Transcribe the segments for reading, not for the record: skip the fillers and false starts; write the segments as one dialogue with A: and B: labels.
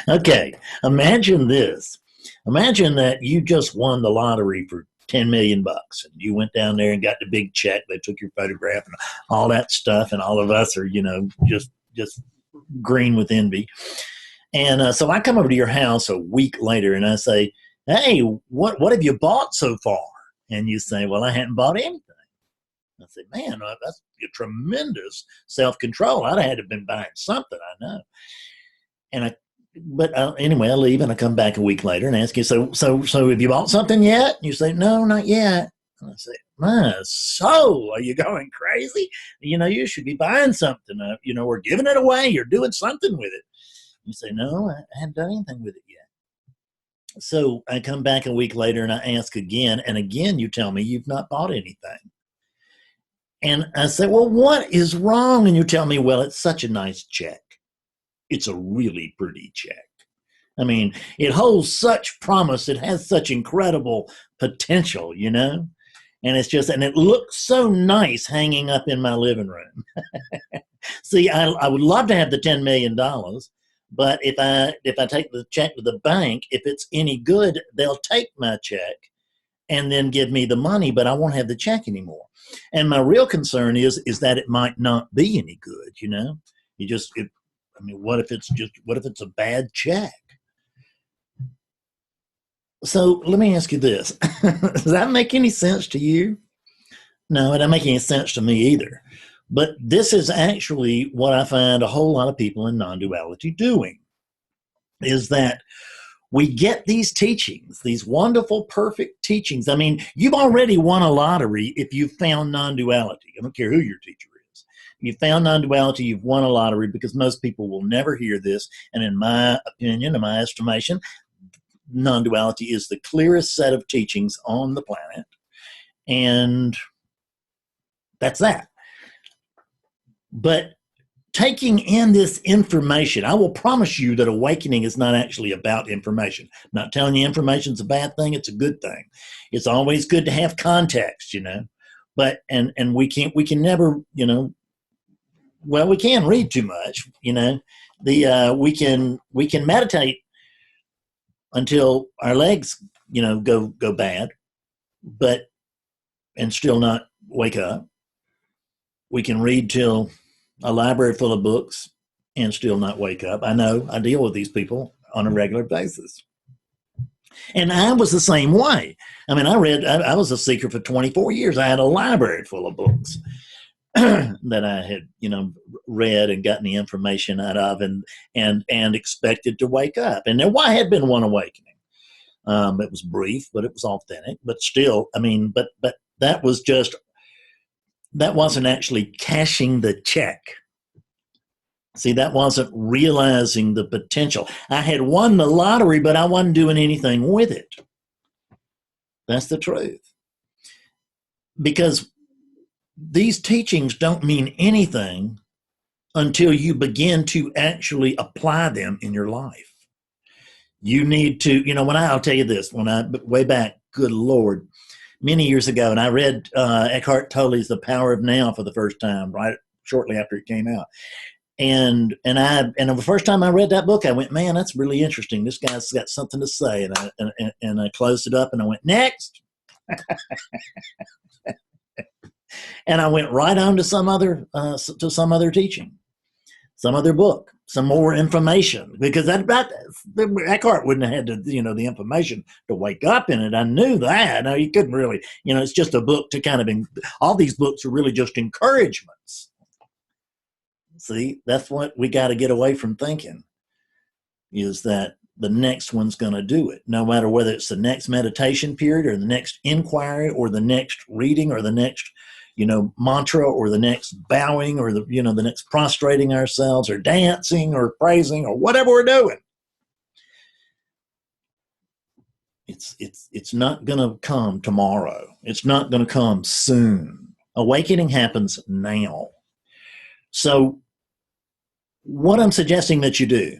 A: Okay, imagine this. Imagine that you just won the lottery for 10 million bucks and you went down there and got the big check. They took your photograph and all that stuff, and all of us are, just green with envy. And so I come over to your house a week later and I say, "Hey, what have you bought so far?" And you say, "Well, I hadn't bought anything." I say, "Man, that's a tremendous self control. I'd have had to have been buying something, I know." And but anyway, I leave and I come back a week later and ask you, "So have you bought something yet?" And you say, "No, not yet." And I say, "My soul, are you going crazy? You should be buying something, or giving it away. You're doing something with it." You say, "No, I haven't done anything with it yet." So I come back a week later and I ask again, and again you tell me you've not bought anything. And I say, "Well, what is wrong?" And you tell me, "Well, it's such a nice check. It's a really pretty check. I mean, it holds such promise. It has such incredible potential. And and it looks so nice hanging up in my living room." See, I would love to have the $10 million, but if I take the check to the bank, if it's any good, they'll take my check and then give me the money, but I won't have the check anymore. And my real concern is that it might not be any good. What if it's a bad check? So let me ask you this. Does that make any sense to you? No, it doesn't make any sense to me either. But this is actually what I find a whole lot of people in non-duality doing, is that we get these teachings, these wonderful, perfect teachings. I mean, you've already won a lottery if you found non-duality. I don't care who your teacher is. You found non-duality, you've won a lottery, because most people will never hear this. And in my opinion, in my estimation, non-duality is the clearest set of teachings on the planet. And that's that. But taking in this information, I will promise you that awakening is not actually about information. I'm not telling you information is a bad thing, it's a good thing. It's always good to have context. But and we can never, well, we can read too much. We can meditate until our legs, go bad, but and still not wake up. We can read till a library full of books and still not wake up. I know, I deal with these people on a regular basis. And I was the same way. I mean, I was a seeker for 24 years. I had a library full of books that I had, read and gotten the information out of, and expected to wake up. And there had been one awakening. It was brief, but it was authentic. But still, I mean, but that wasn't actually cashing the check. See, that wasn't realizing the potential. I had won the lottery, but I wasn't doing anything with it. That's the truth. Because these teachings don't mean anything until you begin to actually apply them in your life. You need to, I'll tell you this, way back, good Lord, many years ago, and I read Eckhart Tolle's The Power of Now for the first time, right shortly after it came out. And the first time I read that book, I went, "Man, that's really interesting. This guy's got something to say." And I closed it up and I went, "Next." And I went right on to some other teaching, some other book, some more information, because Eckhart wouldn't have had the information to wake up in it. I knew that. No, you couldn't really, it's just a book to kind of, all these books are really just encouragements. See, that's what we got to get away from thinking, is that the next one's going to do it, no matter whether it's the next meditation period or the next inquiry or the next reading or the next mantra or the next bowing or the next prostrating ourselves or dancing or praising or whatever we're doing. It's not going to come tomorrow. It's not going to come soon. Awakening happens now. So what I'm suggesting that you do,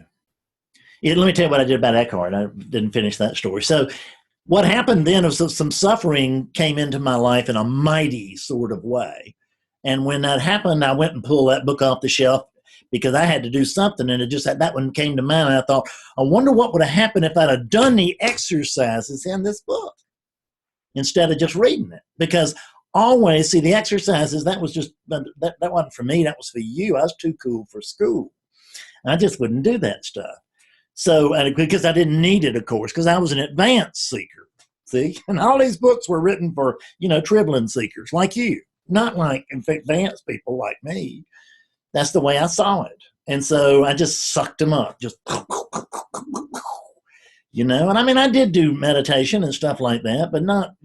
A: let me tell you what I did about Eckhart. I didn't finish that story. So what happened then was some suffering came into my life in a mighty sort of way. And when that happened, I went and pulled that book off the shelf, because I had to do something, and it just that one came to mind, and I thought, I wonder what would have happened if I'd have done the exercises in this book instead of just reading it. Because always, see, the exercises, that was just, that wasn't for me, that was for you. I was too cool for school. I just wouldn't do that stuff. So, because I didn't need it, of course, because I was an advanced seeker, see? And all these books were written for, dribbling seekers like you, not like advanced people like me. That's the way I saw it. And so I just sucked them up, just, and I mean, I did do meditation and stuff like that, but not,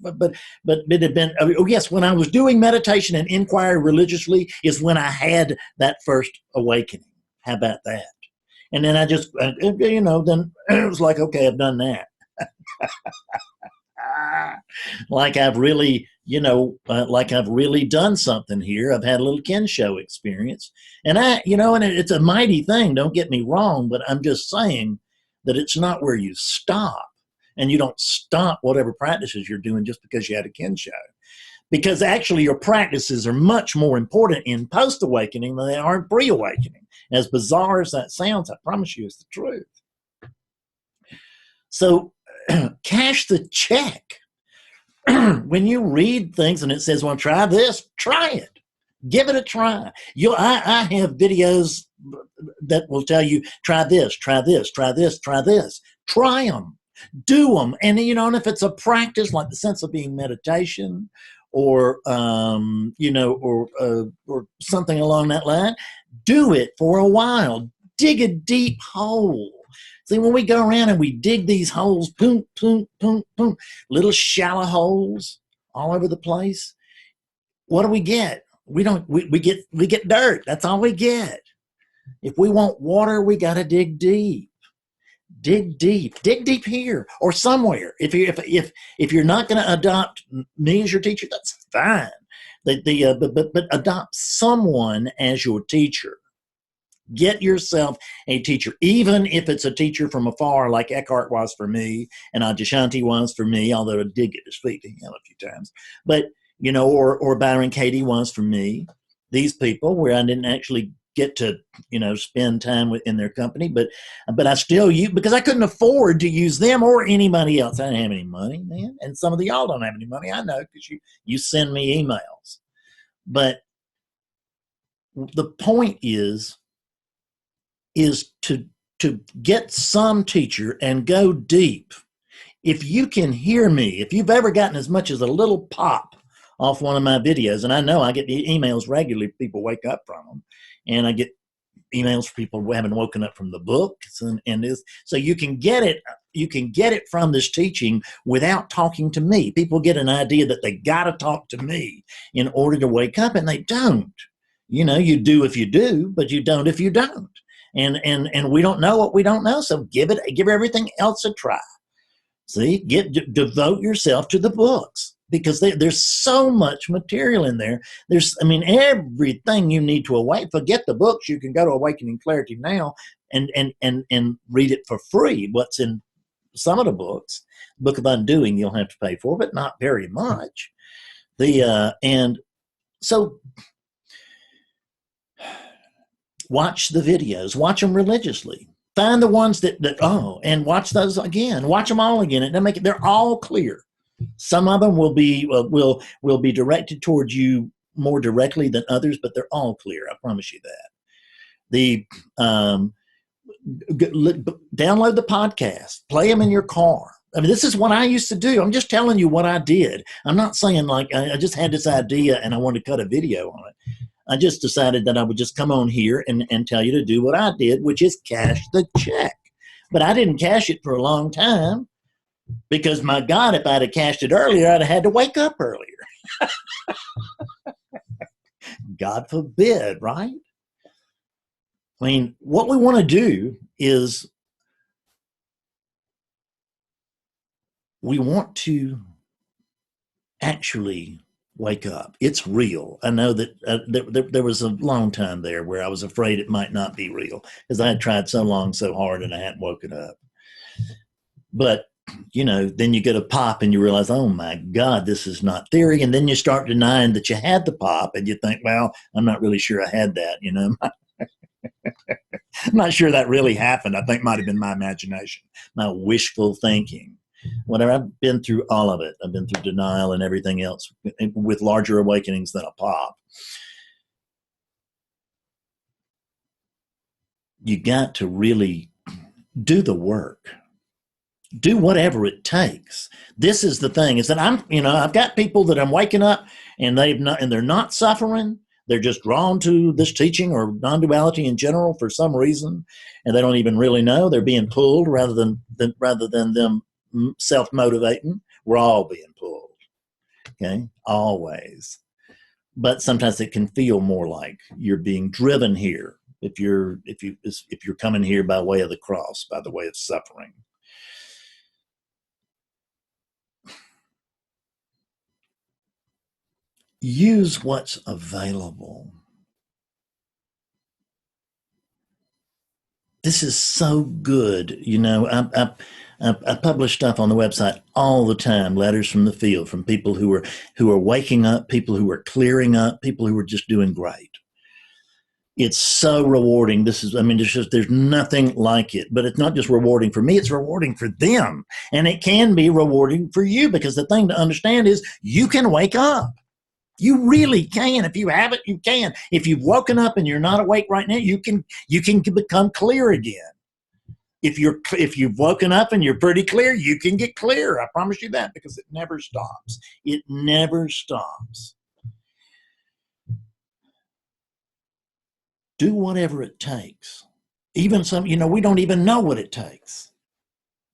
A: but it had been, oh yes, when I was doing meditation and inquiry religiously is when I had that first awakening. How about that? And then I just, then it was like, okay, I've done that. Like I've really, like I've really done something here. I've had a little Ken show experience. And and it's a mighty thing, don't get me wrong, but I'm just saying that it's not where you stop. And you don't stop whatever practices you're doing just because you had a Ken show. Because actually your practices are much more important in post-awakening than they are in pre-awakening. As bizarre as that sounds, I promise you it's the truth. So cash the check. When you read things and it says, well, try this, try it. Give it a try. I have videos that will tell you, try this, try this, try this, try this. Try them. Do them. And, and if it's a practice like the sense of being meditation or, or something along that line, do it for a while. Dig a deep hole. See, when we go around and we dig these holes, boom, boom, boom, boom, little shallow holes all over the place, what do we get? We get dirt. That's all we get. If we want water, we got to dig deep. Dig deep here or somewhere. If you're not going to adopt me as your teacher, that's fine. But adopt someone as your teacher. Get yourself a teacher, even if it's a teacher from afar, like Eckhart was for me and Adyashanti was for me, although I did get his feet to him a few times. But, or Byron Katie was for me. These people where I didn't actually get to, spend time in their company, but I still use, because I couldn't afford to use them or anybody else. I didn't have any money, man. And some of y'all don't have any money. I know, because you send me emails. But the point is to get some teacher and go deep. If you can hear me, if you've ever gotten as much as a little pop off one of my videos, and I know I get the emails regularly, people wake up from them, and I get emails from people who haven't woken up from the books, and this, so you can get it from this teaching without talking to me. People get an idea that they got to talk to me in order to wake up, and they don't. You do if you do, but you don't if you don't. And we don't know what we don't know, so give everything else a try. See, devote yourself to the books, because there's so much material in there. There's, everything you need to awaken. Forget the books. You can go to Awakening Clarity Now and read it for free. What's in some of the books, Book of Undoing, you'll have to pay for, but not very much. And so watch the videos, watch them religiously. Find the ones and watch those again. Watch them all again, and they're all clear. Some of them will be directed towards you more directly than others, but they're all clear. I promise you that. Download the podcast, play them in your car. This is what I used to do. I'm just telling you what I did. I'm not saying like I just had this idea and I wanted to cut a video on it. I just decided that I would just come on here and tell you to do what I did, which is cash the check. But I didn't cash it for a long time, because, my God, if I'd have cashed it earlier, I'd have had to wake up earlier. God forbid, right? What we want to do is we want to actually wake up. It's real. I know that there was a long time there where I was afraid it might not be real, because I had tried so long, so hard, and I hadn't woken up. But, then you get a pop and you realize, oh my God, this is not theory. And then you start denying that you had the pop, and you think, well, I'm not really sure I had that, I'm not sure that really happened. I think it might have been my imagination, my wishful thinking. Whatever, I've been through all of it. I've been through denial and everything else with larger awakenings than a pop. You got to really do the work. Do whatever it takes. This is the thing, is that I've got people that I'm waking up and they're not suffering. They're just drawn to this teaching or non-duality in general for some reason, and they don't even really know. They're being pulled rather than them self-motivating. We're all being pulled, okay, always. But sometimes it can feel more like you're being driven here if you're coming here by way of the cross, by the way of suffering. Use what's available. This is so good. I publish stuff on the website all the time, letters from the field, from people who are waking up, people who are clearing up, people who are just doing great. It's so rewarding. There's nothing like it. But it's not just rewarding for me, it's rewarding for them. And it can be rewarding for you, because the thing to understand is you can wake up. You really can. If you have it, you can. If you've woken up and you're not awake right now, you can become clear again. If you've woken up and you're pretty clear, you can get clear. I promise you that, because it never stops. It never stops. Do whatever it takes. Even we don't even know what it takes.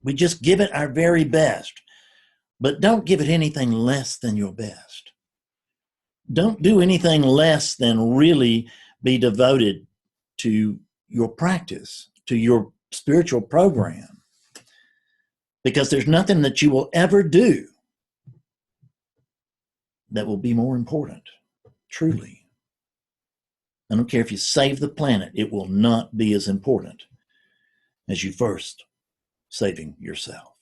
A: We just give it our very best. But don't give it anything less than your best. Don't do anything less than really be devoted to your practice, to your spiritual program, because there's nothing that you will ever do that will be more important, truly. I don't care if you save the planet, it will not be as important as you first saving yourself.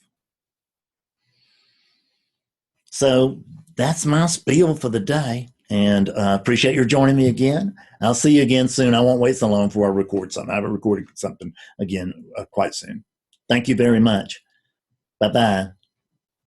A: So that's my spiel for the day. And I appreciate your joining me again. I'll see you again soon. I won't wait so long before I record something. I will record something again quite soon. Thank you very much. Bye-bye.